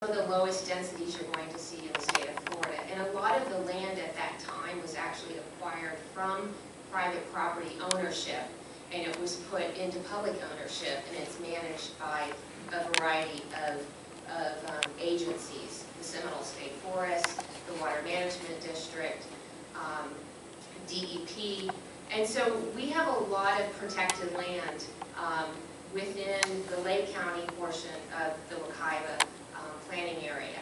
of the lowest densities you're going to see in the state of Florida. And a lot of the land at that time was actually acquired from private property ownership, and it was put into public ownership, and it's managed by a variety of agencies: the Seminole State Forest, the Water Management District, DEP. And so we have a lot of protected land within the Lake County portion of the Wekiva planning area.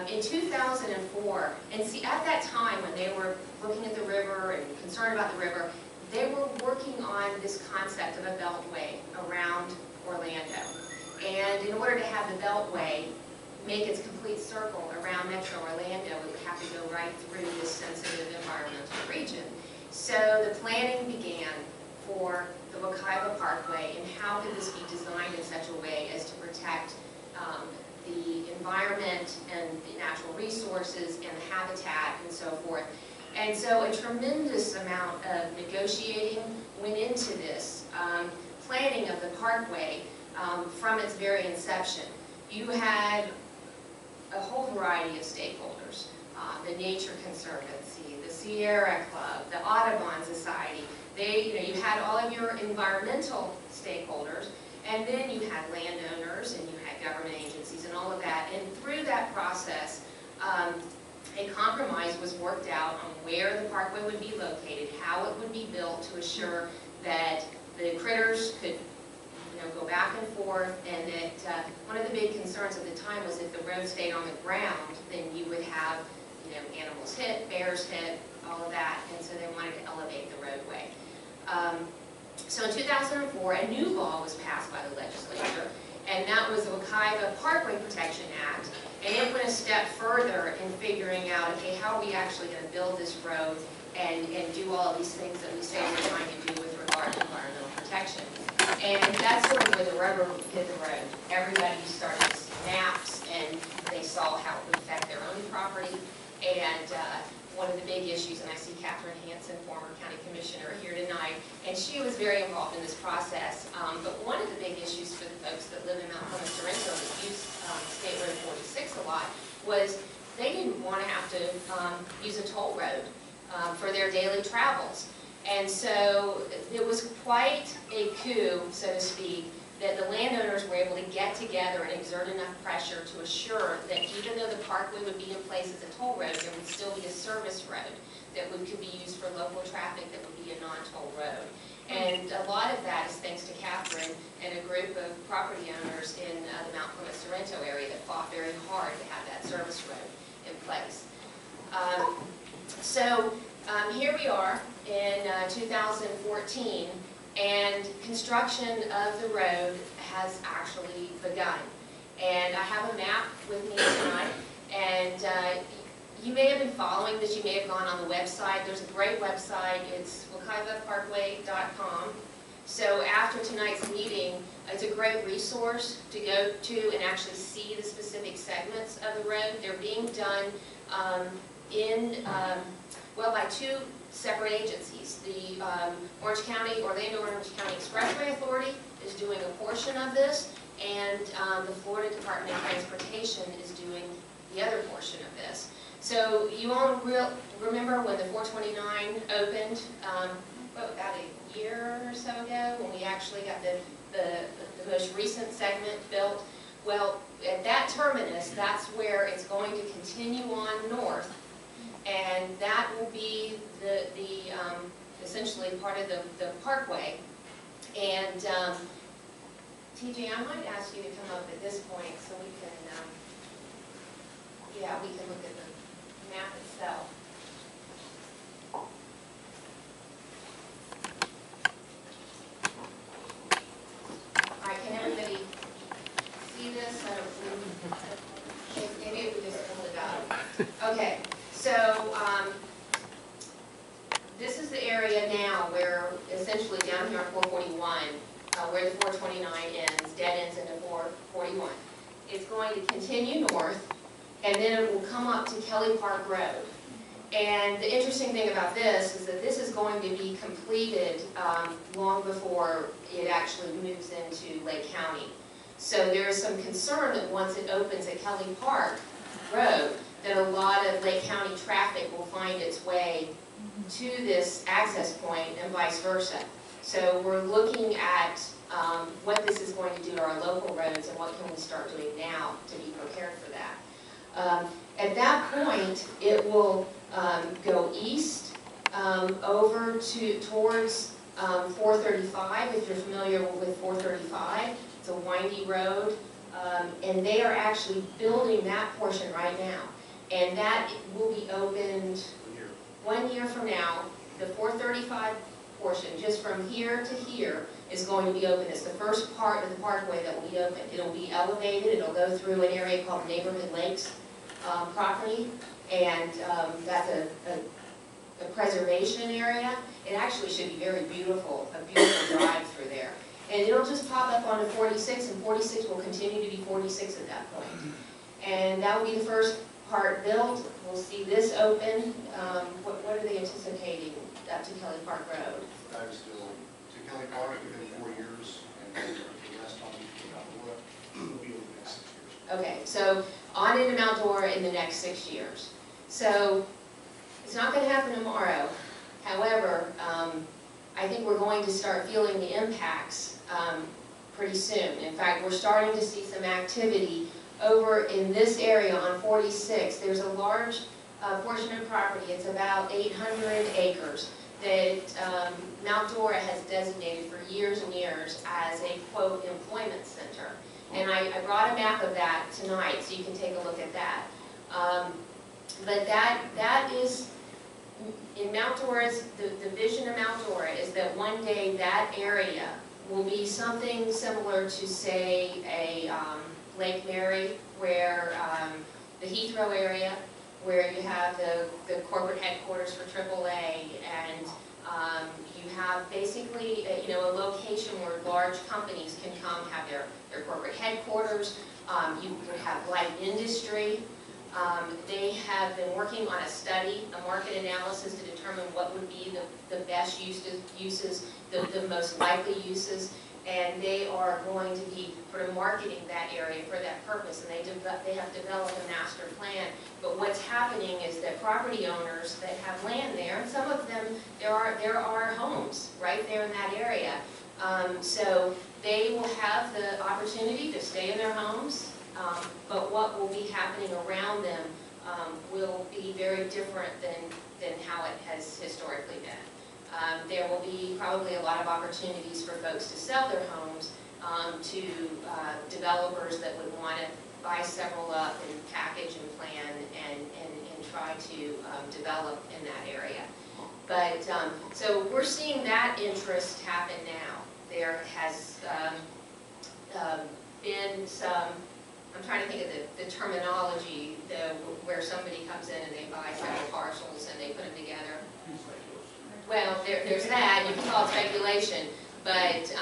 In 2004, and see, at that time when they were looking at the river and concerned about the river, they were working on this concept of a beltway around Orlando. And in order to have the beltway make its complete circle around Metro Orlando, it would have to go right through this sensitive environmental region. So the planning began for the Wekiva Parkway, and how could this be designed in such a way as to protect the environment and the natural resources and the habitat and so forth. And so a tremendous amount of negotiating went into this planning of the parkway from its very inception. You had a whole variety of stakeholders: the Nature Conservancy, the Sierra Club, the Audubon Society. You had all of your environmental stakeholders, and then you had landowners, and you had government agencies, and all of that. And through that process, a compromise was worked out on where the parkway would be located, how it would be built to assure that the critters could go back and forth, and that one of the big concerns at the time was if the road stayed on the ground, then you would have animals hit, bears hit, all of that, and so they wanted to elevate the roadway. So in 2004, a new law was passed by the legislature, and that was the Wekiva Parkway Protection Act, and it went a step further in figuring out, okay, how are we actually going to build this road and do all of these things that we say we're trying to do with regard to environmental protection. And that's sort of where the rubber hit the road. Everybody started to see maps, and they saw how it would affect their own property. And one of the big issues, and I see Catherine Hansen, former county commissioner, here tonight, and she was very involved in this process. But one of the big issues for the folks that live in Mount Clemens Sorrento that use State Road 46 a lot was they didn't want to have to use a toll road for their daily travels. And so it was quite a coup, so to speak, that the landowners were able to get together and exert enough pressure to assure that even though the parkway would be in place as a toll road, there would still be a service road that could be used for local traffic that would be a non-toll road. And a lot of that is thanks to Catherine and a group of property owners in the Mount Clemens Sorrento area that fought very hard to have that service road in place. Here we are in 2014, and construction of the road has actually begun. And I have a map with me tonight, and you may have been following this, you may have gone on the website. There's a great website, it's wekivaparkway.com. So after tonight's meeting, it's a great resource to go to and actually see the specific segments of the road. They're being done by two separate agencies. The Orlando Orange County Expressway Authority is doing a portion of this, and the Florida Department of Transportation is doing the other portion of this. So you all remember when the 429 opened, about a year or so ago, when we actually got the most recent segment built? Well, at that terminus, that's where it's going to continue on north, and that will be essentially part of the parkway. And TJ, I might ask you to come up at this point so we can, we can look at the map itself. All right, can everybody see this? Maybe if we just pull it up. Okay, so this is the area now where essentially down here on 441, where the 429 ends, dead ends into 441. It's going to continue north, and then it will come up to Kelly Park Road. And the interesting thing about this is that this is going to be completed long before it actually moves into Lake County. So there's some concern that once it opens at Kelly Park Road, that a lot of Lake County traffic will find its way to this access point and vice versa. So we're looking at what this is going to do to our local roads and what can we start doing now to be prepared for that. At that point, it will go east over towards 435, if you're familiar with 435. It's a windy road, and they are actually building that portion right now. And that will be opened 1 year from now. The 435 portion, just from here to here, is going to be open. It's the first part of the parkway that will be open. It'll be elevated. It'll go through an area called Neighborhood Lakes property, and that's a preservation area. It actually should be very beautiful, a beautiful drive through there. And it'll just pop up onto 46, and 46 will continue to be 46 at that point. And that will be the first part built. We'll see this open. What are they anticipating up to Kelly Park Road? I'm still to Kelly Park within 4 years, and then the rest on will be over the next 6 years. Okay, so on into Mount Dora in the next 6 years. So it's not going to happen tomorrow. However, I think we're going to start feeling the impacts pretty soon. In fact, we're starting to see some activity over in this area on 46. There's a large portion of property, it's about 800 acres, that Mount Dora has designated for years and years as a, quote, employment center. And I brought a map of that tonight, so you can take a look at that. But that is, in Mount Dora's, the vision of Mount Dora is that one day that area will be something similar to, say, a Lake Mary, where the Heathrow area, where you have the corporate headquarters for AAA, and you have basically a location where large companies can come have their corporate headquarters. You would have light industry. They have been working on a study, a market analysis to determine what would be the best uses, the most likely uses, and they are going to be sort of marketing that area for that purpose, and they have developed a master plan. But what's happening is that property owners that have land there, and some of them, there are homes right there in that area, so they will have the opportunity to stay in their homes, but what will be happening around them will be very different than how it has historically been. There will be probably a lot of opportunities for folks to sell their homes to developers that would want to buy several up and package and plan and try to develop in that area. But so we're seeing that interest happen now. There has been some, I'm trying to think of the terminology, where somebody comes in and they buy several parcels and they put them together. Well, there's that, you can call it speculation, but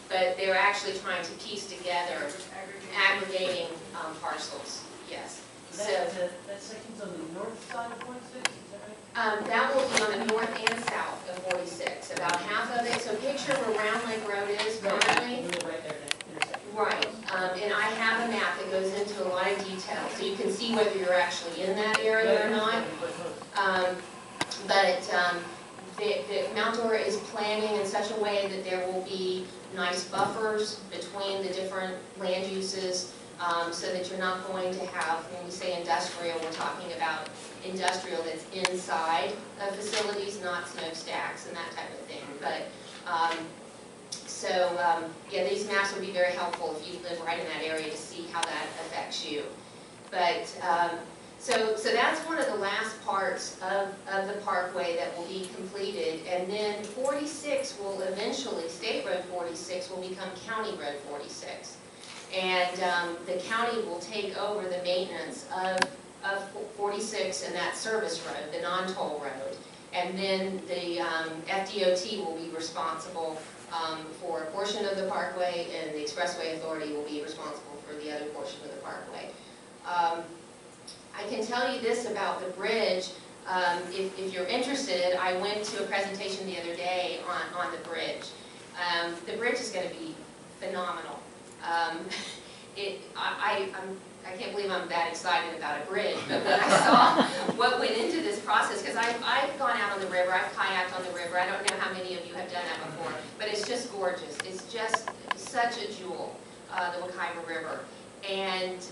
they're actually trying to piece together aggregating parcels, yes. So that section's on the north side of 46, is that right? That will be on the north and south of 46, about half of it. So picture where Round Lake Road is currently. Right there, that intersection. Right, and I have a map that goes into a lot of detail, so you can see whether you're actually in that area or not. Mount Dora is planning in such a way that there will be nice buffers between the different land uses, so that you're not going to have, when we say industrial, we're talking about industrial that's inside of facilities, not smokestacks and that type of thing. But yeah, these maps would be very helpful if you live right in that area to see how that affects you. But so that's one of the last parts of the parkway that will be completed, and then 46 will eventually, State Road 46 will become County Road 46. And the county will take over the maintenance of 46 and that service road, the non-toll road. And then the FDOT will be responsible for a portion of the parkway, and the Expressway Authority will be responsible for the other portion of the parkway. I can tell you this about the bridge. If you're interested, I went to a presentation the other day on the bridge. The bridge is going to be phenomenal. I can't believe I'm that excited about a bridge, but when I saw what went into this process, because I've gone out on the river, I've kayaked on the river, I don't know how many of you have done that before, but it's just gorgeous. It's just such a jewel, the Wekiva River. And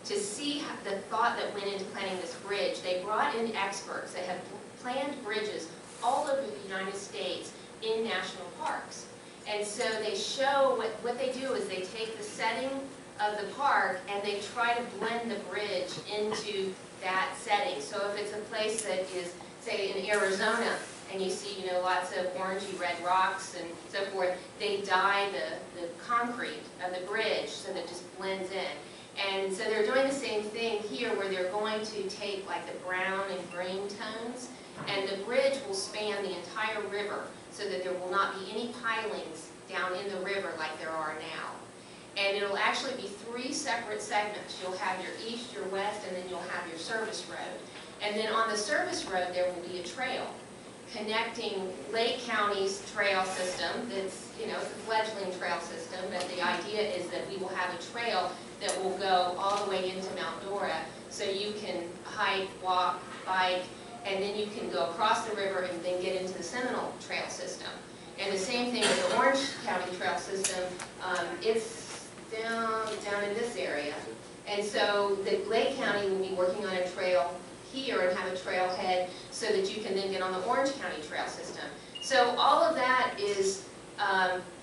to see the thought that went into planning this bridge, they brought in experts that have planned bridges all over the United States in national parks. And so they show, what they do is they take the setting of the park and they try to blend the bridge into that setting. So if it's a place that is, say, in Arizona, and you see, you know, lots of orangey red rocks and so forth, they dye the concrete of the bridge so that it just blends in. And so they're doing the same thing here, where they're going to take like the brown and green tones, and the bridge will span the entire river so that there will not be any pilings down in the river like there are now. And it'll actually be 3 separate segments. You'll have your east, your west, and then you'll have your service road. And then on the service road there will be a trail connecting Lake County's trail system. That's, you know, it's a fledgling trail system, but the idea is that we will have a trail that will go all the way into Mount Dora, so you can hike, walk, bike, and then you can go across the river and then get into the Seminole trail system. And the same thing with the Orange County trail system. It's down in this area. And so the Lake County will be working on a trail here and have a trailhead so that you can then get on the Orange County trail system. So all of that is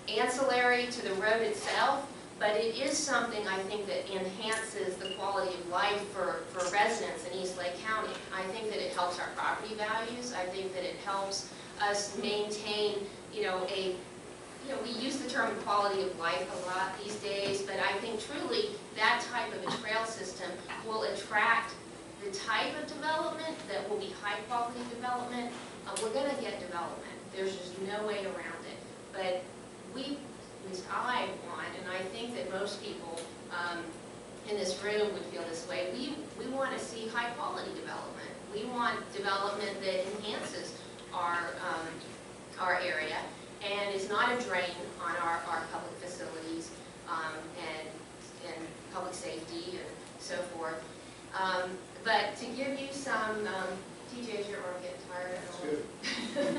ancillary to the road itself, but it is something I think that enhances the quality of life for residents in East Lake County. I think that it helps our property values. I think that it helps us maintain, we use the term quality of life a lot these days, but I think truly that type of a trail system will attract the type of development that will be high quality development. We're going to get development. There's just no way around it. But we, at least I want, and I think that most people in this room would feel this way, we want to see high quality development. We want development that enhances our area and is not a drain on our public facilities and public safety and so forth. But to give you some, TJ, is your arm getting tired? That's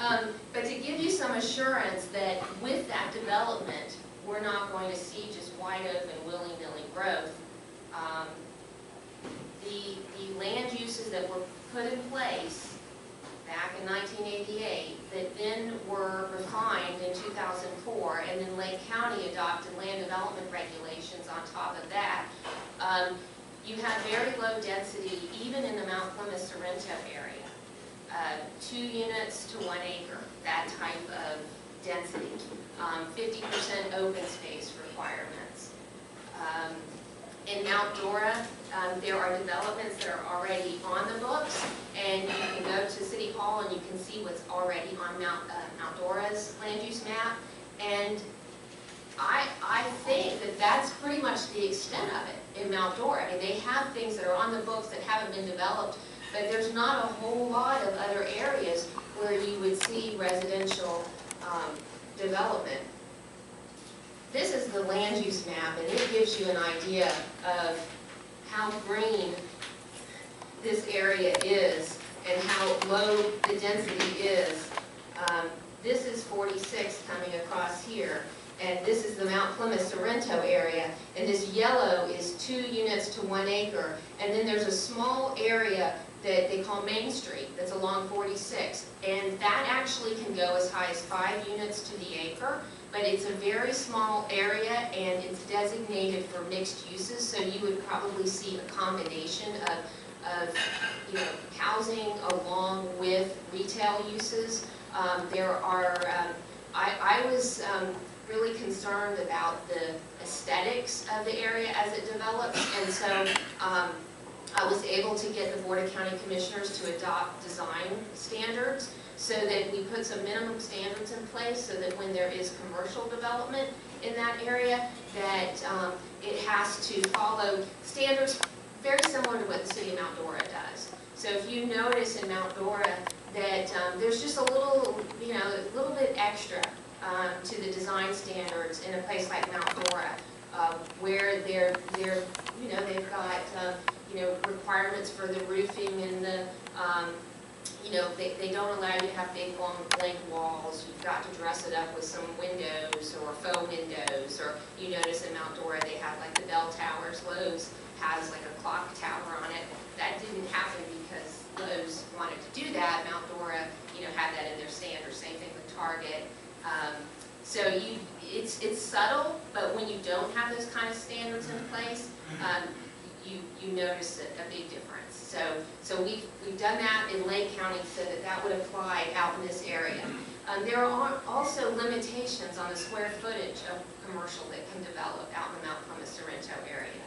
good. But to give you some assurance that with that development, we're not going to see just wide open, willy-nilly growth. The land uses that were put in place back in 1988 that then were refined in 2004, and then Lake County adopted land development regulations on top of that. You have very low density even in the Mount Plymouth-Sorrento area. 2 units to 1 acre, that type of density. 50% open space requirements. In Mount Dora, there are developments that are already on the books, and you can go to City Hall and you can see what's already on Mount Dora's land use map. And I think that that's pretty much the extent of it in Mount Dora. I mean, they have things that are on the books that haven't been developed, but there's not a whole lot of other areas where you would see residential development. This is the land use map, and it gives you an idea of how green this area is and how low the density is. This is 46 coming across here, and this is the Mount Plymouth-Sorrento area, and this yellow is 2 units to 1 acre, and then there's a small area that they call Main Street that's along 46, and that actually can go as high as 5 units to the acre, but it's a very small area and it's designated for mixed uses, so you would probably see a combination of housing along with retail uses. I was really concerned about the aesthetics of the area as it develops, and so I was able to get the Board of County Commissioners to adopt design standards so that we put some minimum standards in place so that when there is commercial development in that area, that it has to follow standards very similar to what the city of Mount Dora does. So if you notice in Mount Dora that there's just a little bit extra to the design standards in a place like Mount Dora, where they've got requirements for the roofing and the they don't allow you to have big long blank walls. You've got to dress it up with some windows or faux windows, or you notice in Mount Dora they have like the bell towers. Lowe's has like a clock tower on it. That didn't happen because Lowe's wanted to do that. Mount Dora, had that in their standards. Same thing with Target. So it's subtle, but when you don't have those kind of standards in place, you notice a big difference. So we've done that in Lake County so that would apply out in this area. There are also limitations on the square footage of commercial that can develop out in the Mount Clemens Sorrento area.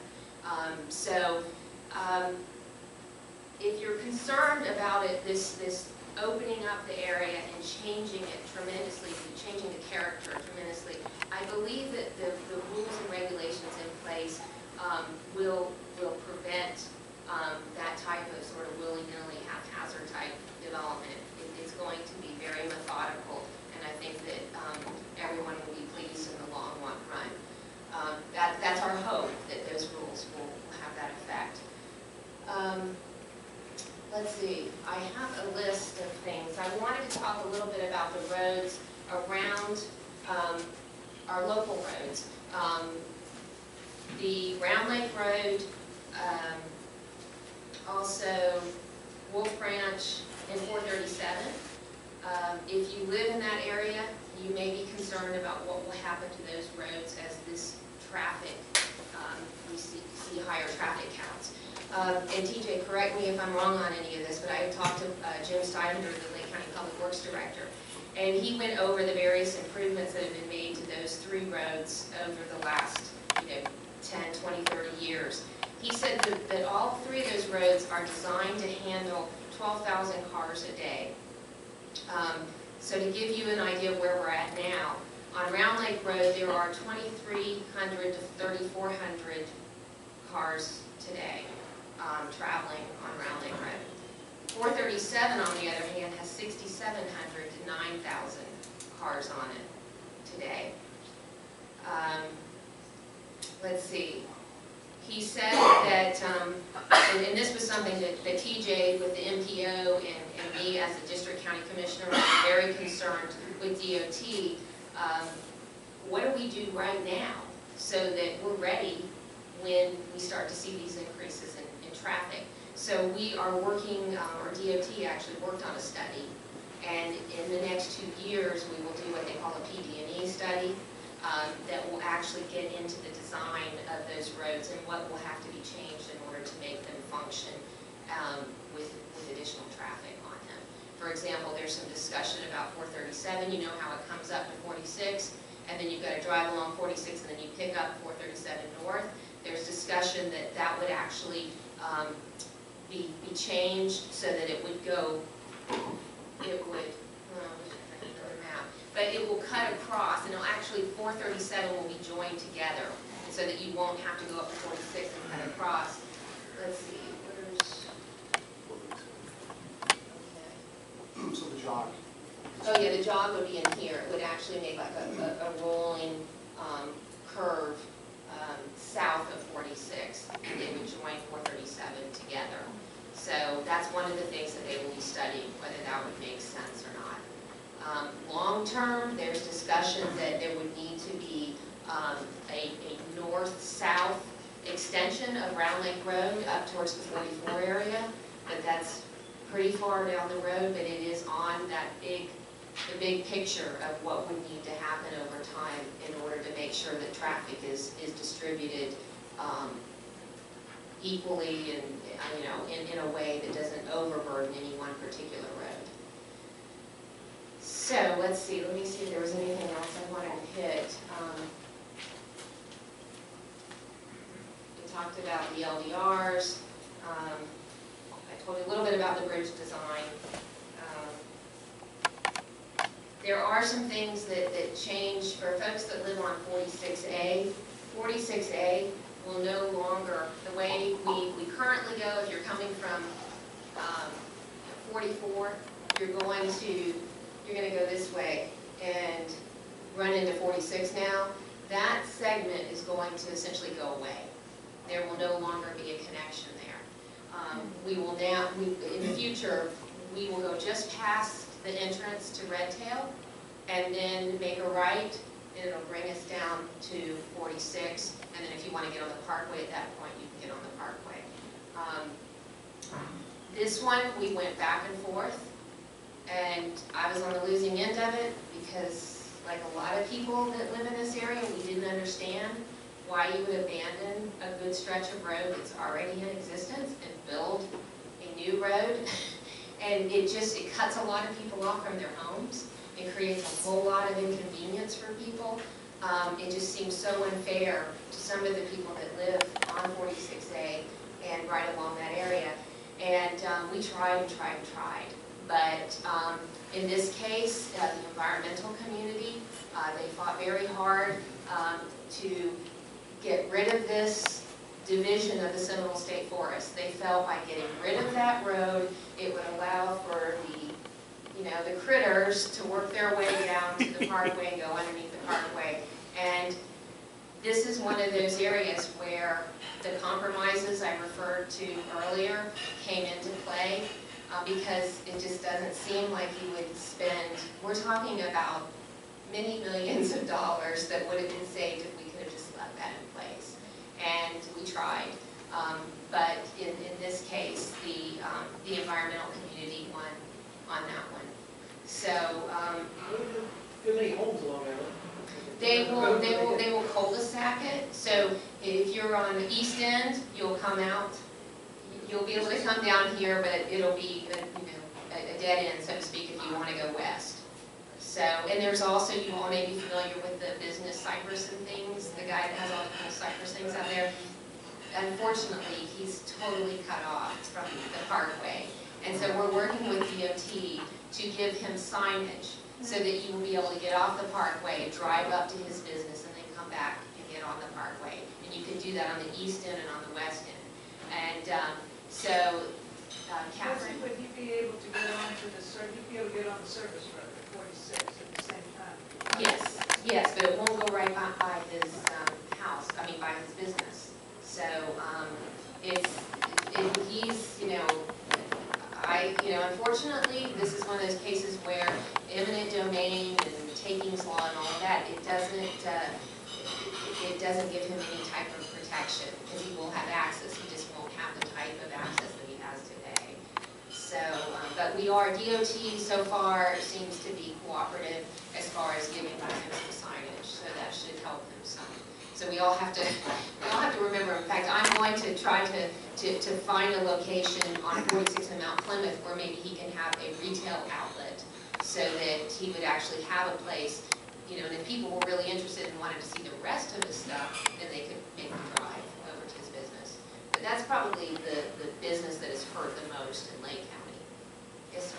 If you're concerned about it, this opening up the area and changing it tremendously, changing the character tremendously, I believe that the rules and regulations in place will prevent that type of sort of willy-nilly haphazard type development. It's going to be very methodical, and I think that everyone will be pleased in the long run. That's our hope, that those rules will have that effect. Let's see, I have a list of things. I wanted to talk a little bit about the roads around our local roads. The Round Lake Road, also Wolf Branch and 437. If you live in that area, you may be concerned about what will happen to those roads as this traffic, we see higher traffic counts. And TJ, correct me if I'm wrong on any of this, but I talked to Jim Steiner, the Lake County Public Works Director, and he went over the various improvements that have been made to those three roads over the last 10, 20, 30 years. He said that all three of those roads are designed to handle 12,000 cars a day. So to give you an idea of where we're at now, on Round Lake Road there are 2,300 to 3,400 cars today traveling on Round Lake Road. 437, on the other hand, has 6,700 to 9,000 cars on it today. Let's see. He said that, and this was something that TJ with the MPO and me as the District County Commissioner were very concerned with DOT. What do we do right now so that we're ready when we start to see these increases in traffic? So we are working, or DOT actually worked on a study, and in the next 2 years we will do what they call a PD&E study. That will actually get into the design of those roads and what will have to be changed in order to make them function with additional traffic on them. For example, there's some discussion about 437. You know how it comes up to 46, and then you've got to drive along 46, and then you pick up 437 north. There's discussion that would actually be changed so that it would go, but it will cut across, and it'll actually, 437 will be joined together, so that you won't have to go up to 46 and cut across. Let's see, where's, okay. So the jog. Oh yeah, the jog would be in here. It would actually make like a rolling curve south of 46, and it would join 437 together. So that's one of the things that they will be studying, whether that would make sense or not. Long term, there's discussion that there would need to be a north-south extension of Round Lake Road up towards the 44 area, but that's pretty far down the road, but it is on the big picture of what would need to happen over time in order to make sure that traffic is distributed equally and in a way that doesn't overburden any one particular road. So let's see, let me see if there was anything else I wanted to hit. We talked about the LDRs. I told you a little bit about the bridge design. There are some things that change for folks that live on 46A. 46A will no longer, the way we currently go, if you're coming from 44, you're going to go this way, and run into 46 now, that segment is going to essentially go away. There will no longer be a connection there. We will now, in the future, we will go just past the entrance to Redtail and then make a right, and it'll bring us down to 46, and then if you want to get on the Parkway at that point, you can get on the Parkway. This one, we went back and forth, and I was on the losing end of it because, like a lot of people that live in this area, we didn't understand why you would abandon a good stretch of road that's already in existence and build a new road. And it cuts a lot of people off from their homes. It creates a whole lot of inconvenience for people. It just seems so unfair to some of the people that live on 46A and right along that area. And we tried and tried and tried. But in this case, the environmental community, they fought very hard to get rid of this division of the Seminole State Forest. They felt by getting rid of that road, it would allow for the critters to work their way down to the Parkway and go underneath the Parkway. And this is one of those areas where the compromises I referred to earlier came into play because it just doesn't seem like you would spend, we're talking about many millions of dollars that would have been saved if we could have just left that in place. And we tried, but in this case, the environmental community won on that one. So There many homes along there. they will cul-de-sac it. So if you're on the east end, you'll come out. You'll be able to come down here, but it'll be a dead end, so to speak, if you want to go west. So, and there's also, you all may be familiar with the business cypress and things, the guy that has all the cool cypress things out there. Unfortunately, he's totally cut off from the Parkway. And so we're working with DOT to give him signage so that you will be able to get off the Parkway, drive up to his business, and then come back and get on the Parkway. And you can do that on the east end and on the west end. And Catherine. Would he be able to get on to the he'd be able to get on the service road at 46 at the same time? Yes, but it won't go right by his house, by his business. So unfortunately, this is one of those cases where eminent domain and takings law and all of that, it doesn't give him any type of protection because he will have access. He just won't have the type of access that he has today. So, but DOT so far seems to be cooperative as far as giving him some signage, so that should help him some. So we all have to remember. In fact, I'm going to try to find a location on 46 in Mount Plymouth where maybe he can have a retail outlet, so that he would actually have a place. And if people were really interested and wanted to see the rest of the stuff, then they could make the drive over to his business. But that's probably the business that is hurt the most in Lake County. Yes, sir.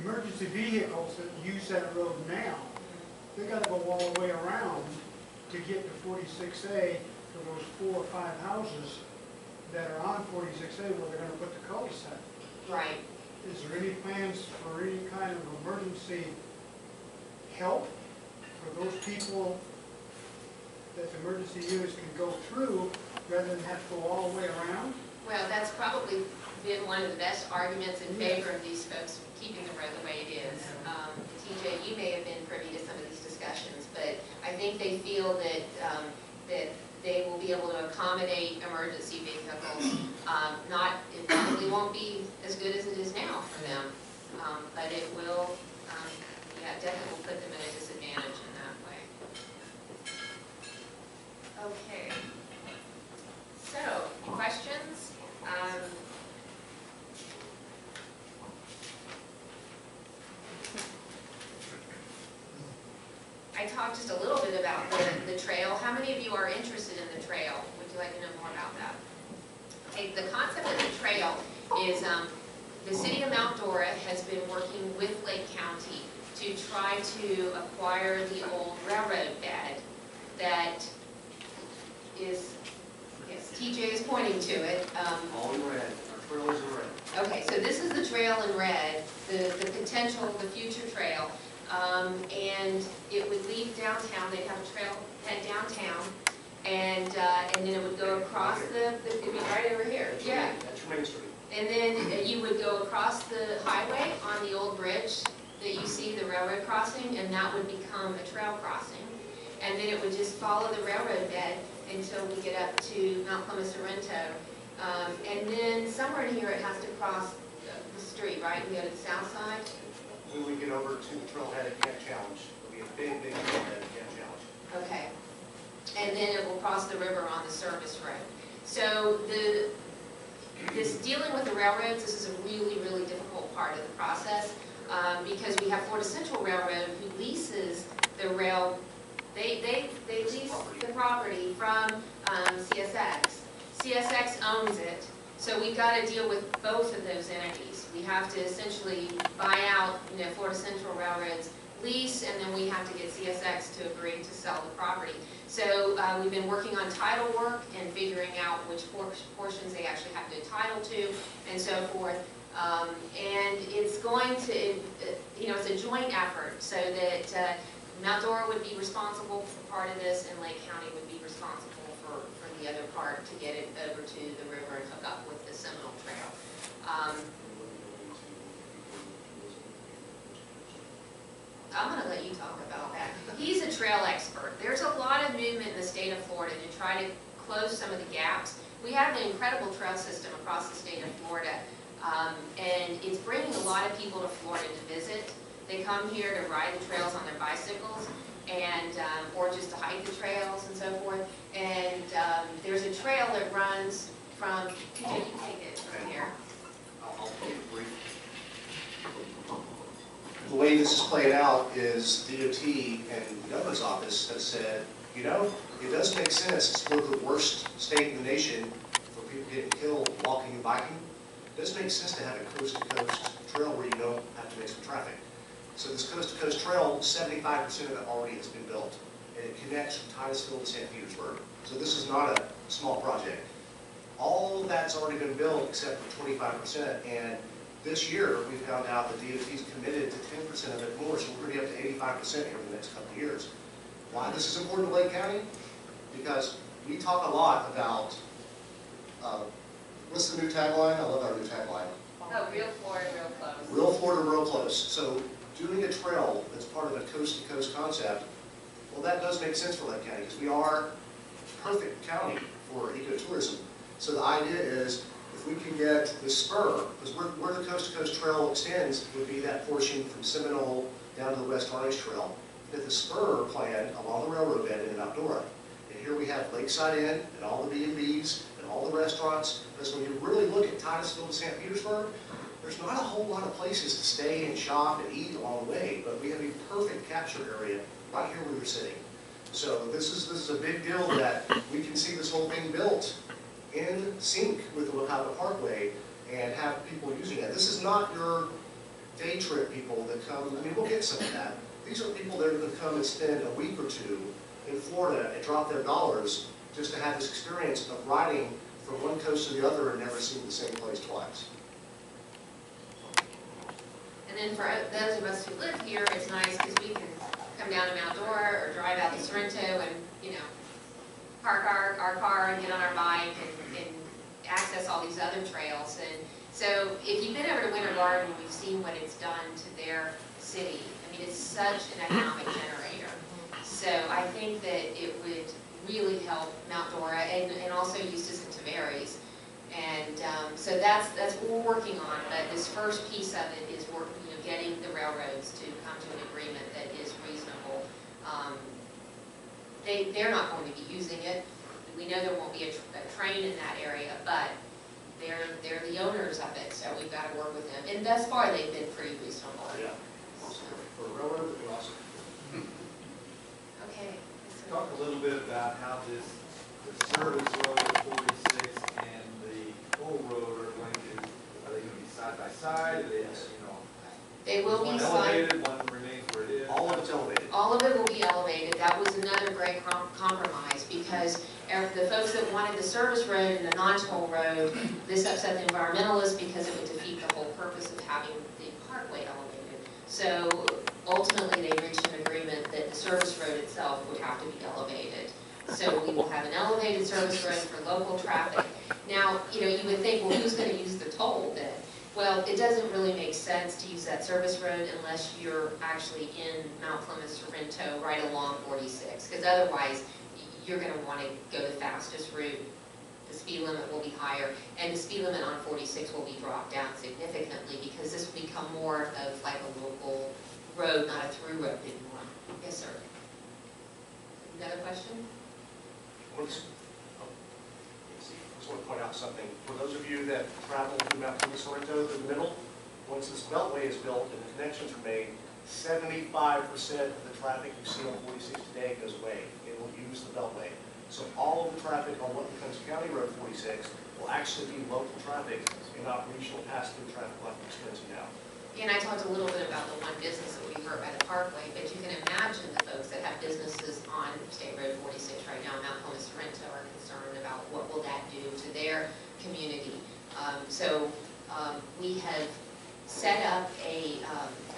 Emergency vehicles that use that road now, they got to go all the way around to get to 46A to those 4 or 5 houses that are on 46A where they're going to put the cul-de-sac. Right. Is there any plans for any kind of emergency help for those people that the emergency use can go through rather than have to go all the way around? Well, that's probably been one of the best arguments in favor of these folks keeping the road the way it is. TJ, you may have been privy to some of these discussions, but I think they feel that that they will be able to accommodate emergency vehicles. It probably won't be as good as it is now for them, but it will, definitely will put them at a disadvantage in that way. Okay. So, questions? I talked just a little bit about the trail. How many of you are interested in the trail? Would you like to know more about that? Okay, the concept of the trail is the city of Mount Dora has been working with Lake County to try to acquire the old railroad bed that is, yes, TJ is pointing to it. All in red, our trail is in red. Okay, so this is the trail in red, the potential, the future trail. and it would leave downtown, they'd have a trail head downtown, and then it would go across it'd be right over here, yeah. That's your Main Street. And then you would go across the highway on the old bridge that you see, the railroad crossing, and that would become a trail crossing. And then it would just follow the railroad bed until we get up to Mount Clemens Sorrento. And then somewhere in here it has to cross the street, right, and go to the south side? When we get over to the trailhead at Camp Challenge, it'll be a big, big trailhead at Camp Challenge. Okay. And then it will cross the river on the service road. So this dealing with the railroads, this is a really, really difficult part of the process because we have Florida Central Railroad who leases the rail. They lease the property from CSX. CSX owns it, so we've got to deal with both of those entities. We have to essentially buy out, Florida Central Railroad's lease, and then we have to get CSX to agree to sell the property. So we've been working on title work and figuring out which portions they actually have to title to, and so forth. And it's going to, it's a joint effort, so that Mount Dora would be responsible for part of this, and Lake County would be responsible for the other part to get it over to the river and hook up with the Seminole Trail. I'm going to let you talk about that. He's a trail expert. There's a lot of movement in the state of Florida to try to close some of the gaps. We have an incredible trail system across the state of Florida, and it's bringing a lot of people to Florida to visit. They come here to ride the trails on their bicycles, and or just to hike the trails and so forth. And there's a trail that runs from, you can take it from here. I'll keep it brief. The way this is played out is DOT and the governor's office has said, it does make sense. It's one of the worst state in the nation for people getting killed walking and biking. It does make sense to have a coast-to-coast trail where you don't have to mix with traffic. So this coast-to-coast trail, 75% of it already has been built, and it connects from Titusville to St. Petersburg. So this is not a small project. All of that's already been built except for 25%, and this year we found out that DOT is committed to 10% of it more, so we're going to be up to 85% here in the next couple of years. Why this is important to Lake County? Because we talk a lot about, what's the new tagline? I love our new tagline. Oh, real Florida, real close. Real Florida, real close. So doing a trail that's part of a coast-to-coast concept, well, that does make sense for Lake County because we are a perfect county for ecotourism. So the idea is if we can get the spur, because where the coast-to-coast trail extends would be that portion from Seminole down to the West Orange Trail. Get the spur planned along the railroad bed in Mount Dora. And here we have Lakeside Inn and all the B&Bs and all the restaurants. Because when you really look at Titusville to St. Petersburg, there's not a whole lot of places to stay and shop and eat along the way, but we have a perfect capture area right here where you're sitting. So this is a big deal that we can see this whole thing built in sync with the Wekiva Parkway and have people using it. This is not your day trip people that come, we'll get some of that. These are people that are going to come and spend a week or two in Florida and drop their dollars just to have this experience of riding from one coast to the other and never seeing the same place twice. And then for those of us who live here, it's nice because we can come down to Mount Dora or drive out to Sorrento and, park our car and get on our bike and access all these other trails. And so if you've been over to Winter Garden, we've seen what it's done to their city. It's such an economic generator. So I think that it would really help Mount Dora and also Eustis and Tavares. And so that's what we're working on. But this first piece of it is getting the railroads to come to an agreement that is reasonable. They're not going to be using it. We know there won't be a train in that area, but they're the owners of it, so we've got to work with them. And thus far, they've been pretty reasonable. Yeah. For a railroad, it'd be awesome. Okay. Talk a little bit about how the service road 46 and the full road are going to be side by side? Are they, they will be one elevated, one remains where it is? All of it's elevated. All of it will be elevated. That was another great compromise because the folks that wanted the service road and the non-toll road, this upset the environmentalists because it would defeat the whole purpose of having the parkway elevated. So Ultimately, they reached an agreement that the service road itself would have to be elevated. So we will have an elevated service road for local traffic. Now, you would think, well, who's going to use the toll then? Well, it doesn't really make sense to use that service road unless you're actually in Mount Clemens, Sorrento, right along 46, because otherwise, you're going to want to go the fastest route. The speed limit will be higher, and the speed limit on 46 will be dropped down significantly because this will become more of like a local road, not a through road anymore. Yes, sir. Another question? I just want to point out something. For those of you that travel through Mount Clemens, Sorrento, through the middle, once this beltway is built and the connections are made, 75% of the traffic you see on 46 today goes away. It will use the beltway. So all of the traffic on what becomes County Road 46 will actually be local traffic and not regional pass-through traffic like we're experiencing now. And I talked a little bit about the one business that we hurt by the Parkway, but you can imagine the folks that have businesses on State Road 46 right now, Mount Clemens, Sorrento, are concerned about what will that do to their community. We have set up a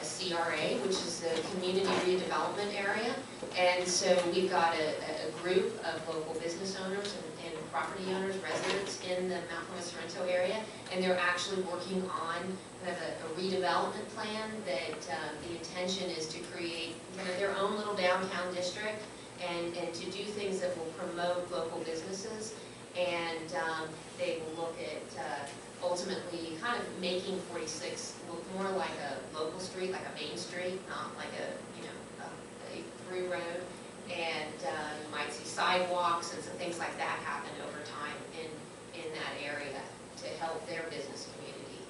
CRA, which is the Community Redevelopment Area, and so we've got a group of local business owners and property owners, residents in the Mount Clemens, Sorrento area, and they're actually working on kind of a redevelopment plan that the intention is to create kind of their own little downtown district and to do things that will promote local businesses, and they will look at ultimately kind of making 46 look more like a local street, like a main street, not like a through road. And you might see sidewalks and some things like that happen over time in that area to help their business community.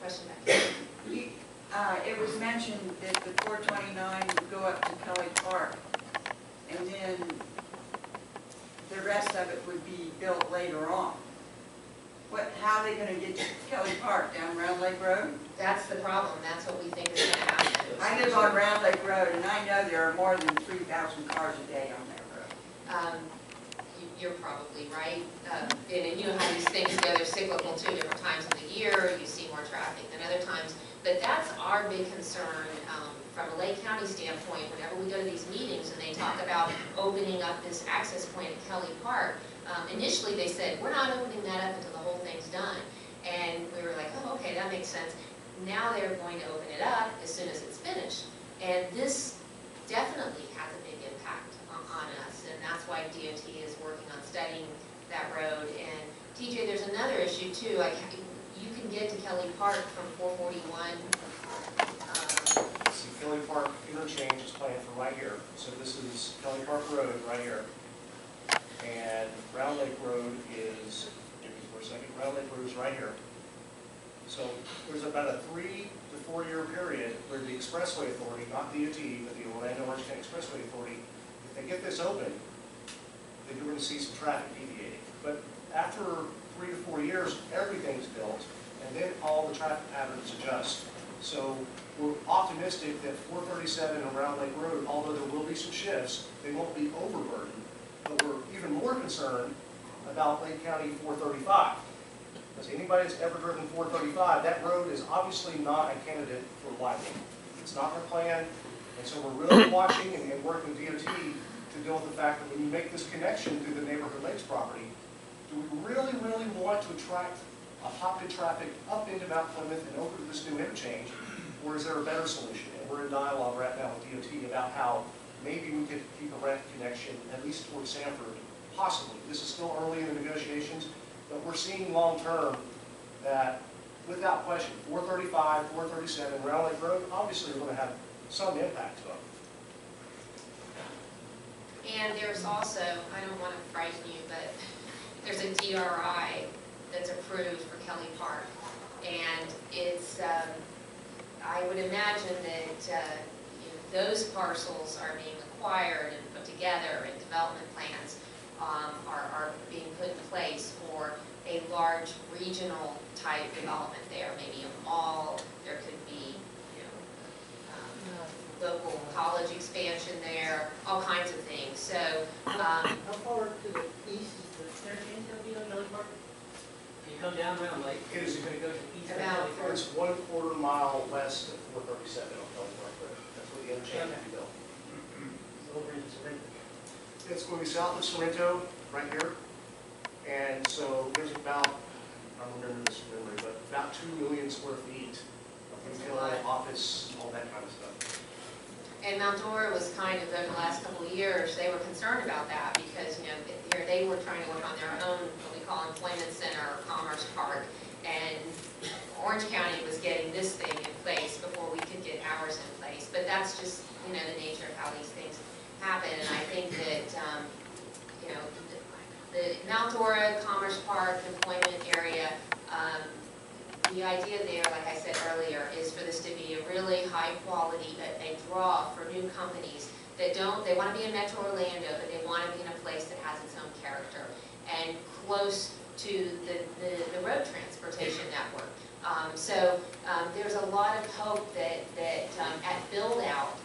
Question back here. It was mentioned that the 429 would go up to Kelly Park, and then the rest of it would be built later on. How are they going to get to Kelly Park, down Round Lake Road? That's the problem. That's what we think is going to happen. I live on Round Lake Road, and I know there are more than 3,000 cars a day on that road. You're probably right. And you know how these things go. They're cyclical too. Different times of the year, you see more traffic than other times. But that's our big concern from a Lake County standpoint. Whenever we go to these meetings and they talk about opening up this access point at Kelly Park, initially they said, we're not opening that up until the whole thing's done. And we were like, oh, okay, that makes sense. Now they're going to open it up as soon as it's finished. And this definitely has a big impact on us. And that's why DOT is working on studying that road. And TJ, there's another issue too. Like, you can get to Kelly Park from 441. See, Kelly Park interchange is planned for right here. So this is Kelly Park Road right here. And Round Lake Road is, give me for a second, Round Lake Road is right here. So there's about a 3 to 4 year period where the Expressway Authority, not DOT, but the Orlando Orange County Expressway Authority, if they get this open, then you're going to see some traffic deviating. But after 3 to 4 years, everything's built, and then all the traffic patterns adjust. So we're optimistic that 437 and Round Lake Road, although there will be some shifts, they won't be overburdened. But we're even more concerned about Lake County 435. Because anybody that's ever driven 435, that road is obviously not a candidate for widening. It's not their plan, and so we're really watching and working with DOT to deal with the fact that when you make this connection through the Neighborhood Lakes property, do we really, really want to attract a pocket traffic up into Mount Plymouth and over to this new interchange, or is there a better solution? And we're in dialogue right now with DOT about how maybe we could keep a ramp connection at least towards Sanford, possibly. This is still early in the negotiations, but we're seeing long-term that, without question, 435, 437, Round Lake Road, obviously are going to have some impact to them. And there's also, I don't want to frighten you, but there's a DRI that's approved for Kelly Park. And it's, I would imagine that those parcels are being acquired and put together, and development plans are being put in place for a large regional type development there, maybe a mall. There could be, local college expansion there, all kinds of things. So, how far to the east is the interchange going to be on Kelly Park? You come down Round Lake, It is you're going to go to the east of about Kelly Park. It's 1/4 mile west of 437 on Kelly Park Road. interchange to be built. Over in Sorrento. It's going to be south of Sorrento, right here. And so there's about, I don't remember this from memory, but about 2 million square feet of retail, office, all that kind of stuff. And Mount Dora was kind of, over the last couple of years, they were concerned about that because, you know, here they were trying to work on their own, what we call employment center or commerce park. And Orange County was getting this thing in place before we could get ours in place. But that's just, you know, the nature of how these things happen. And I think that, you know, the Mount Dora Commerce Park employment area, the idea there, like I said earlier, is for this to be a really high quality, a draw for new companies that they want to be in Metro Orlando, but they want to be in a place that has its own character and close to the road transportation network. There's a lot of hope that at build out,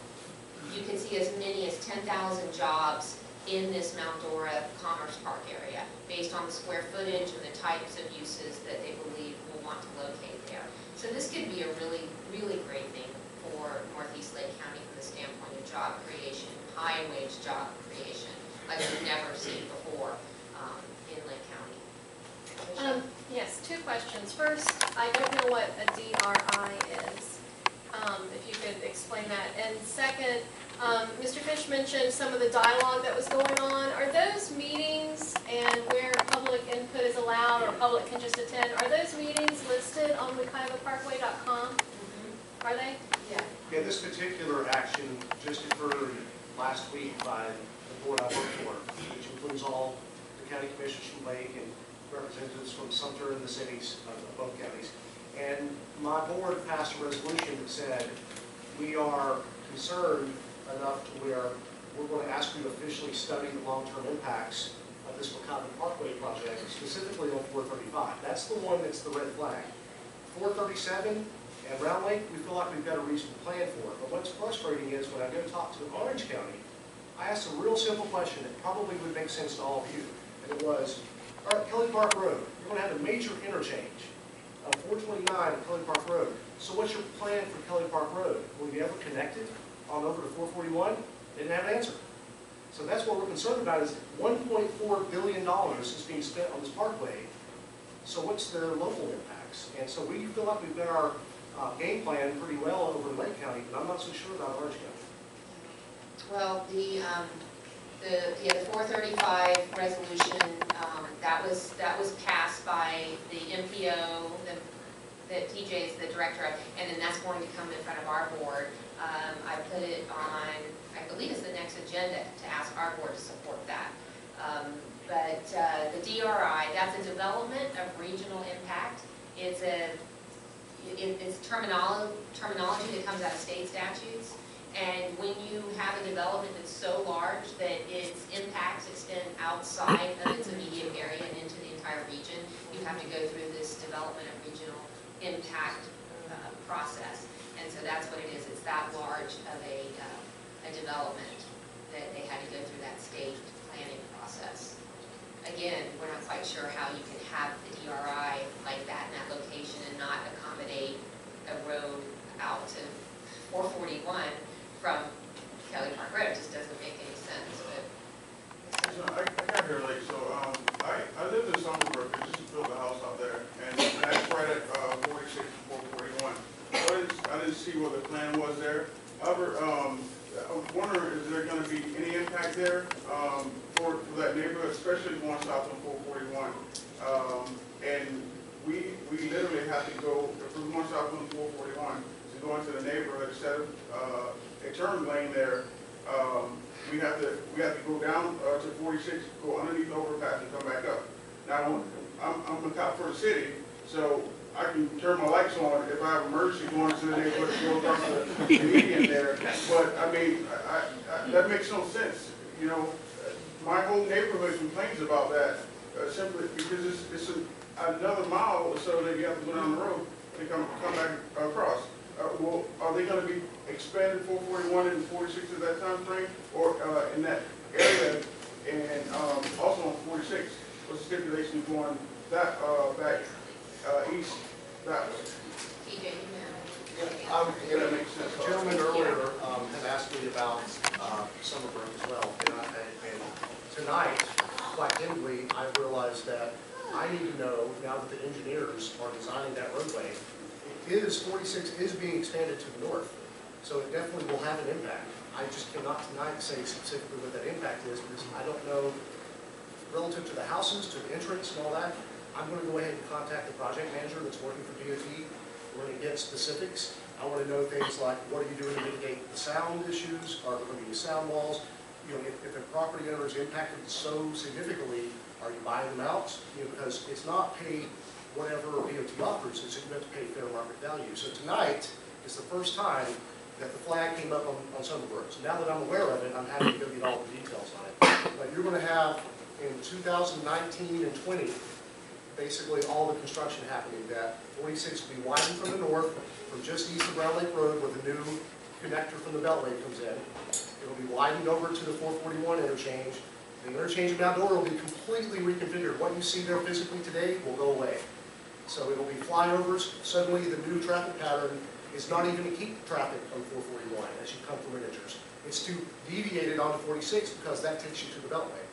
you can see as many as 10,000 jobs in this Mount Dora Commerce Park area, based on the square footage and the types of uses that they believe will want to locate there. So this could be a really, really great thing for Northeast Lake County from the standpoint of job creation, high wage job creation, like we've never seen before in Lake County. Yes, two questions. First, I don't know what a DRI is, if you could explain that. And second, Mr. Fish mentioned some of the dialogue that was going on. Are those meetings and where public input is allowed or public can just attend, are those meetings listed on wekivaparkway.com? Are they? Yeah. Yeah, this particular action just occurred last week by the board I work for, which includes all the county commissioners from Lake and representatives from Sumter and the cities of both counties. And my board passed a resolution that said we are concerned enough to where we're going to ask you to officially study the long-term impacts of this Wekiva Parkway project, specifically on 435. That's the one that's the red flag. 437 and Round Lake, we feel like we've got a reasonable plan for it. But what's frustrating is when I go talk to Orange County, I asked a real simple question that probably would make sense to all of you. And it was, all right, Kelly Park Road, you're going to have a major interchange of 429 and Kelly Park Road. So what's your plan for Kelly Park Road? Will you ever connect it on over to 441? They didn't have an answer. So that's what we're concerned about is $1.4 billion is being spent on this parkway. So what's the local impacts? And so we feel like we've got our game plan pretty well over in Lake County, but I'm not so sure about Orange County. Well, the 435 resolution, that was passed by the MPO, that TJ is the director of, and then that's going to come in front of our board. I put it on, I believe it's the next agenda to ask our board to support that. But the DRI, that's a development of regional impact. It's terminology that comes out of state statutes. And when you have a development that's so large that its impacts extend outside of its immediate area and into the entire region, you have to go through this development of regional impact process. And so that's what it is. It's that large of a development that they had to go through that staged planning process. Again, we're not quite sure how you can have the DRI like that in that location and not accommodate a road out to 441 from Kelly Park Road. It just doesn't make any sense. But So I got here late, so I lived in Summerbrook, I just built a house out there, and that's right at 46 and 441. I didn't see what the plan was there. However, I was wondering, is there going to be any impact there for that neighborhood, especially going south on 441? And we literally have to go, if we're going south on 441, to go into the neighborhood, instead of a turn lane there, we have to go down to 46, go underneath the overpass and come back up. Now, I'm a cop for the city, so I can turn my lights on if I have an emergency going to the neighborhood to go across the median there. But I mean, that makes no sense. You know, my whole neighborhood complains about that simply because it's another mile or so that you have to go down the road to come back across. Well, are they going to be expanding 441 and 46 at that time frame, or in that area, and also on 46? What's the stipulation going that back east that way? TJ, you know. The gentleman earlier had asked me about Summerbrook as well, and tonight, quite candidly, I realized that I need to know, now that the engineers are designing that roadway, 46 is being expanded to the north, so it definitely will have an impact. I just cannot tonight say specifically what that impact is, because I don't know, relative to the houses, to the entrance and all that. I'm going to go ahead and contact the project manager that's working for DOT. We're going to get specifics. I want to know things like, what are you doing to mitigate the sound issues? Are there going to be sound walls? You know, if a property owner is impacted so significantly, are you buying them out? You know, because it's not paid whatever DOT offers, it's you have to pay fair market value. So tonight is the first time that the flag came up on Summerbrook. So now that I'm aware of it, I'm happy to go get all the details on it. But you're going to have, in 2019 and 20, basically all the construction happening. That 46 will be widened from the north, from just east of Brown Lake Road, where the new connector from the Beltway comes in. It will be widened over to the 441 interchange. The interchange of Mount Dora will be completely reconfigured. What you see there physically today will go away. So it will be flyovers. Suddenly the new traffic pattern is not even to keep traffic on 441 as you come from Miniatures. It's to deviate it onto 46 because that takes you to the Beltway.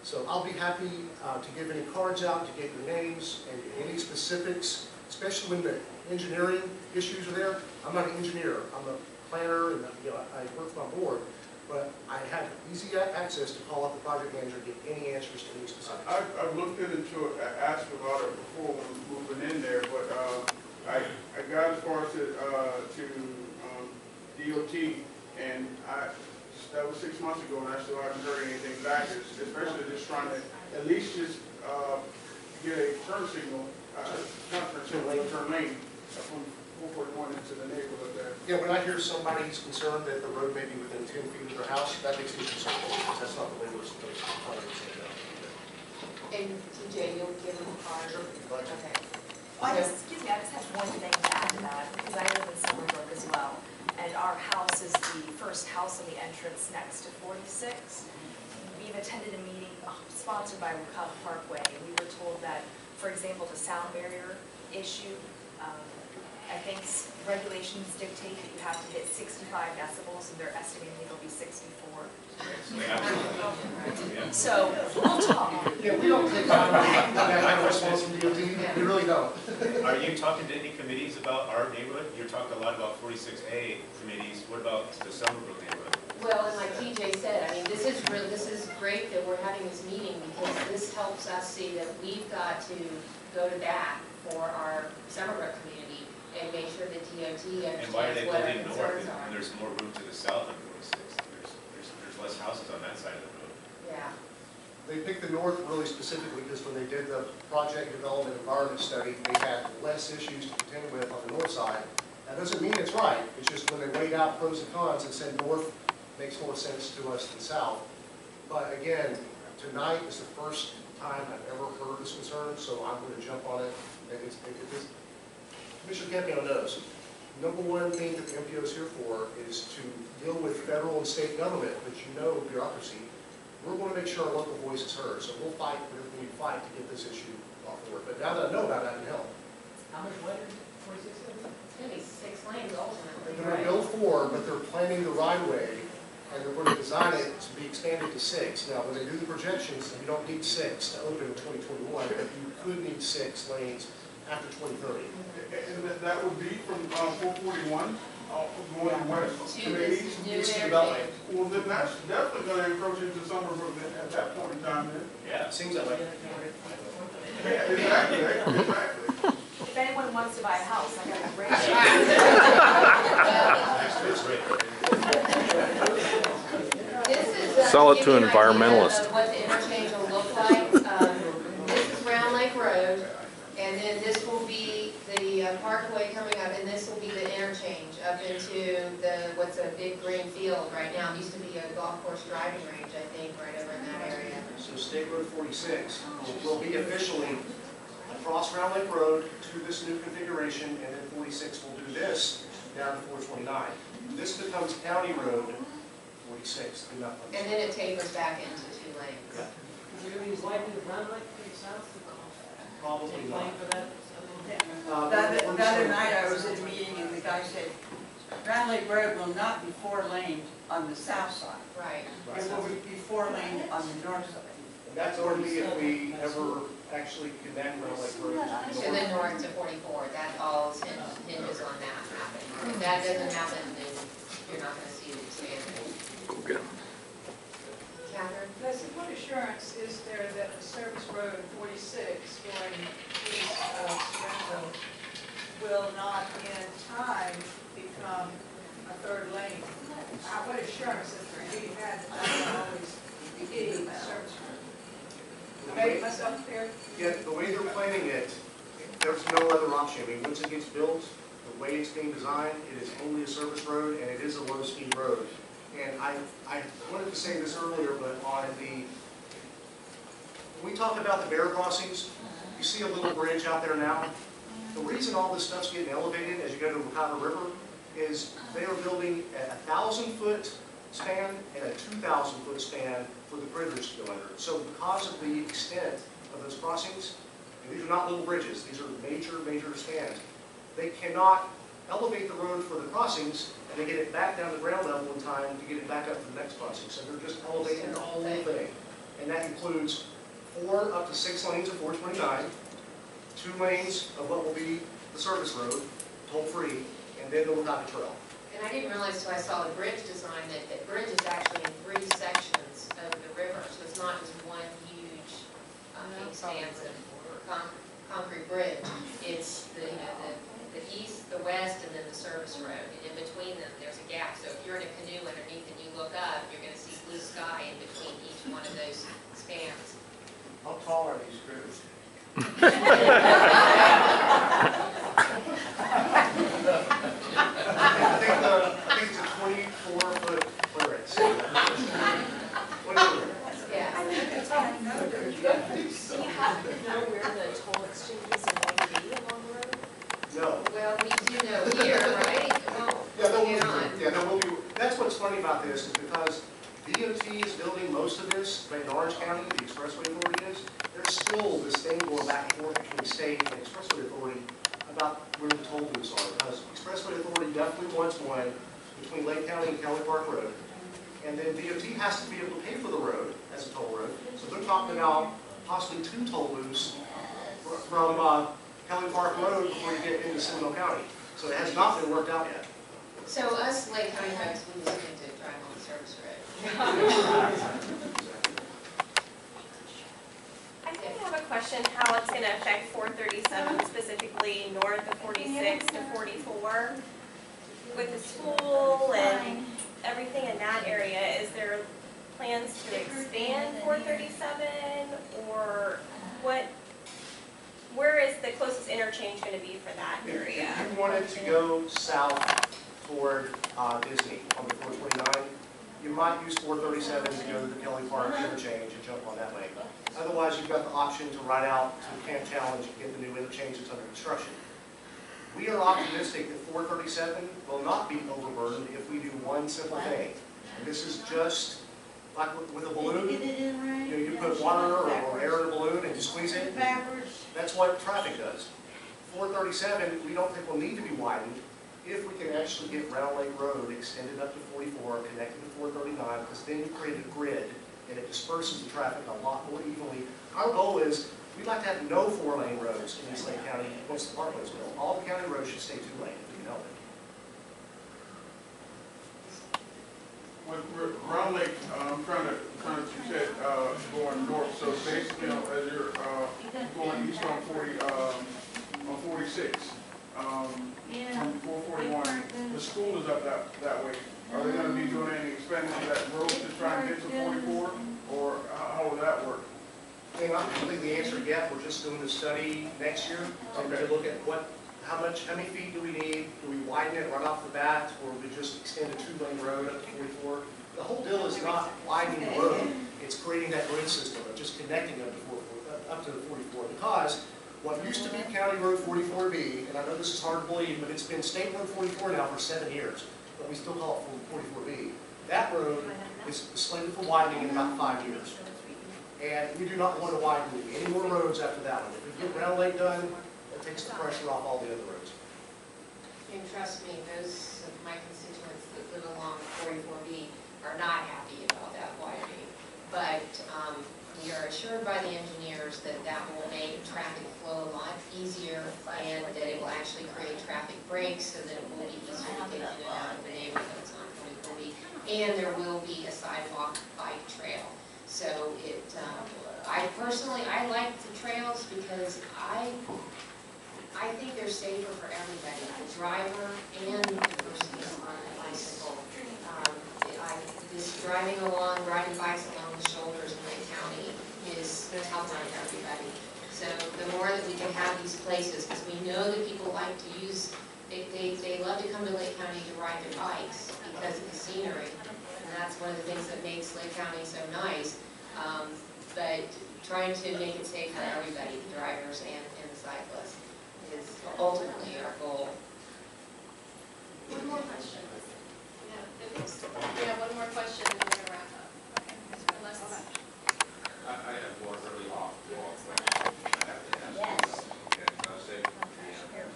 So I'll be happy to give any cards out, to get your names and any specifics, especially when the engineering issues are there. I'm not an engineer. I'm a planner, and I work for my board. But I have easy access to call up the project manager and get any answers to any specifics. I've looked into it, asked about it before when moving in there, but I got as far as to DOT, and that was 6 months ago, and I still haven't heard anything back, especially just trying to at least just get a turn signal, turn lane from 441 into the neighborhood there. Yeah, when I hear somebody's concerned that the road may be within 10 feet of their house, that makes me concerned, because that's not the way we're supposed to follow it. And TJ, you'll give them a card? Sure. Okay. I just have one thing to add to that, because I live in Summerbrook as well, and our house is the first house on the entrance next to 46. We've attended a meeting sponsored by Wekiva Parkway, and we were told that, for example, the sound barrier issue, I think regulations dictate that you have to hit 65 decibels, and they're estimating it'll be 64. So, we'll talk. Yeah, we don't take that kind of response from DOT. We really don't. Are you talking to any committees about our neighborhood? You're talking a lot about 46A committees. What about the Summerbrook neighborhood? Well, and like TJ said, I mean, this is great that we're having this meeting, because this helps us see that we've got to go to bat for our Summerbrook community and make sure that DOT And why are they understands what our building north concerns when are. there's more room to the south on 46? There's less houses on that side of the road. Yeah. They picked the north really specifically because when they did the project development environment study, they had less issues to contend with on the north side. That doesn't mean it's right. It's just when they weighed out pros and cons and said north makes more sense to us than south. But again, tonight is the first time I've ever heard this concern, so I'm going to jump on it. Commissioner Campione knows, number one thing that the MPO is here for is to deal with federal and state government, but you know bureaucracy. We're going to make sure our local voice is heard, so we'll fight whatever we need to fight to get this issue off the board. But now that I know about it, I can help. How much wider is 46 going to be? It's going to be 6 lanes ultimately, They're going to build 4, but they're planning the right-of-way, and they're going to design it to be expanded to 6. Now, when they do the projections, you don't need 6 to open in 2021, but you could need 6 lanes after 2030. And that would be from 441 going west to to the this east. new East of the Beltway. interchange. Well, then that's definitely going to encroach into Summerbrook at that point in time then. Yeah. It seems that way. Yeah, exactly, exactly. If anyone wants to buy a house, I got a great Actually, it's great. This is Sell it to give you an idea environmentalists. of what the interchange will look like. This is Round Lake Road, and then this will be the Parkway coming up, and this will be the interchange up into what's a big green field right now. It used to be a golf course driving range, I think, right over in that area. So State Road 46 will be officially across Round Lake Road to this new configuration, and then 46 will do this down to 429. This becomes County Road 46. And then it tapers back into 2 lanes. Yeah. Is there going to be likely to run like to the south? Probably not. Playing for that? The other night I was in a meeting and the guy I said, Round Lake Road will not be 4-laned on the south side. Right. It will be 4-laned on the north side. And that's only if we ever actually connect Round Lake Road To the north to 44, that all hinges on that happening. If that doesn't happen, then you're not going to see the expansion. Catherine? Leslie, what assurance is there that the service road 46 going east of Springville will not in time become a third lane? What assurance is there we had that that will always be a service road? Am I making myself clear? Yeah, the way they're planning it, there's no other option. I mean, once it gets built, the way it's being designed, it is only a service road and it is a low-speed road. And I wanted to say this earlier, but on when we talk about the bear crossings, you see a little bridge out there now. The reason all this stuff's getting elevated as you go to the Wekiva River is they are building a 1,000-foot span and a 2,000-foot span for the critters to go under. So because of the extent of those crossings, and these are not little bridges, these are major spans, they cannot elevate the road for the crossings and they get it back down to ground level in time to get it back up to the next crossing. So they're just elevating the whole thing. And that includes 4 up to 6 lanes of 429, 2 lanes of what will be the service road, toll-free, and then the Wekiva Trail. And I didn't realize until I saw the bridge design that the bridge is actually in 3 sections of the river. So it's not just one huge expansive concrete bridge. It's the east, the west, and then the service road. And in between them, there's a gap. So if you're in a canoe underneath and you look up, you're going to see blue sky in between each one of those spans. How tall are these critters? I think it's a 24-foot clearance. Yeah. Do you happen to know where the toll exchanges are going to be along the road? No. Well, we do know here, right? Well, Yeah, there will hang on. be. Yeah, there will be. That's what's funny about this is because DOT is building most of this, but in Orange County, the Expressway Authority is, there's still this thing going back and forth between state and Expressway Authority about where the toll booths are. Because Expressway Authority definitely wants one between Lake County and Kelly Park Road. And then DOT has to be able to pay for the road as a toll road. So they're talking about possibly 2 toll booths from Kelly Park Road before you get into Seminole County. So it has not been worked out yet. So us Lake County folks, we just need to drive on the service road. I think I have a question how it's going to affect 437, specifically north of 46 to 44. With the school and everything in that area, is there plans to expand 437 or where is the closest interchange going to be for that area? If you wanted to go south toward Disney on the 429, you might use 437 to go to the Kelly Park interchange and jump on that way. Otherwise, you've got the option to ride out to Camp Challenge and get the new interchange that's under construction. We are optimistic that 437 will not be overburdened if we do one simple thing. And this is just like with a balloon. You put water or air in a balloon and you squeeze it. That's what traffic does. 437, we don't think will need to be widened if we can actually get Round Lake Road extended up to 44, connected to 439, because then you create a grid and it disperses the traffic a lot more evenly. Our goal is we'd like to have no 4-lane roads in East Lake County once the parkway is built. All the county roads should stay 2-lane if we can help it. With Round Lake, I'm trying to, you said, going north, so basically, as you're, going east on 46, from 441, the school is up that way. Are they gonna be doing any expansion of that road to try and get to 44, or how will that work? I don't think the answer yet. We're just doing a study next year to look at how many feet do we need? Do we widen it right off the bat, or we just extend a 2-lane road up to 44? The whole deal is not widening the road. It's creating that grid system of just connecting up to the 44. Because what used to be County Road 44B, and I know this is hard to believe, but it's been State Road 44 now for 7 years, but we still call it 44B. That road is slated for widening in about 5 years. And we do not want to widen any more roads after that one. If we get Round Lake done, it takes the pressure off all the other roads. trust me, those of my constituents that live along 44B are not happy about that widening. But we are assured by the engineers that that will make traffic flow a lot easier and that it will actually create traffic breaks so that it will be easier to get in and out of the neighborhoods on 44B. And there will be a sidewalk bike trail. So I personally like the trails because I think they're safer for everybody, the driver and the person on a bicycle. This driving along, riding bikes along the shoulders in Lake County is tough on everybody. So the more that we can have these places, because we know that people like to use, they love to come to Lake County to ride their bikes because of the scenery. And that's one of the things that makes Lake County so nice. But trying to make it safe for everybody, the drivers and the cyclists, is ultimately our goal. One more question. We have one more question and then we're gonna wrap up. Unless I have one really off-the-wall question I have to ask. Yes. Okay, save it for the end.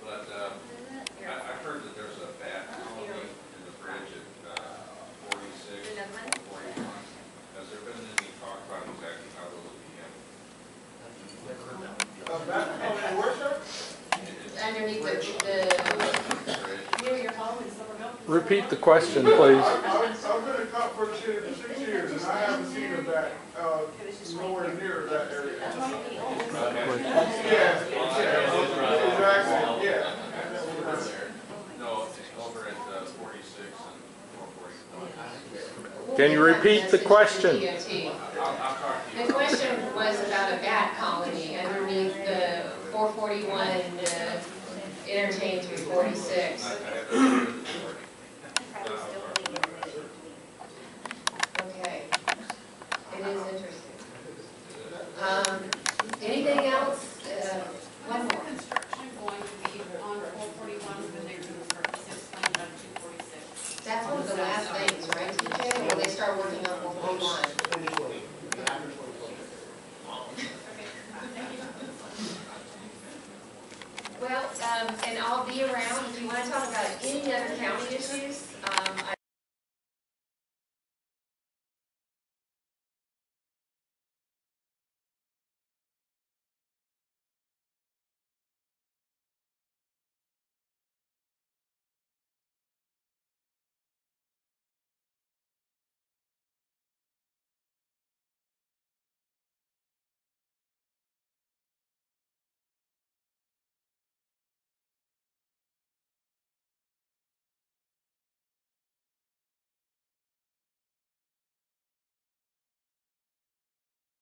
But I've heard that there's a bat colony in the bridge at 46, 41. Has there been any talk about exactly how those will be handled? Underneath the Near your home in Somerville? Repeat the question, please. I've been a cop for 6 years, and I haven't seen a bat nowhere near that area. Yeah, exactly, yeah. No, over at 46 and 441. Can you repeat the question? I'll talk to you. The question was about a bat colony underneath the 441 interchange with 46. Okay, it is interesting. Anything else? One more. Construction going to be on 441 when they're doing 46, coming up to 46. That's one of the last things, right, TJ? When they start working on 441. Well, and I'll be around if you want to talk about any other county issues.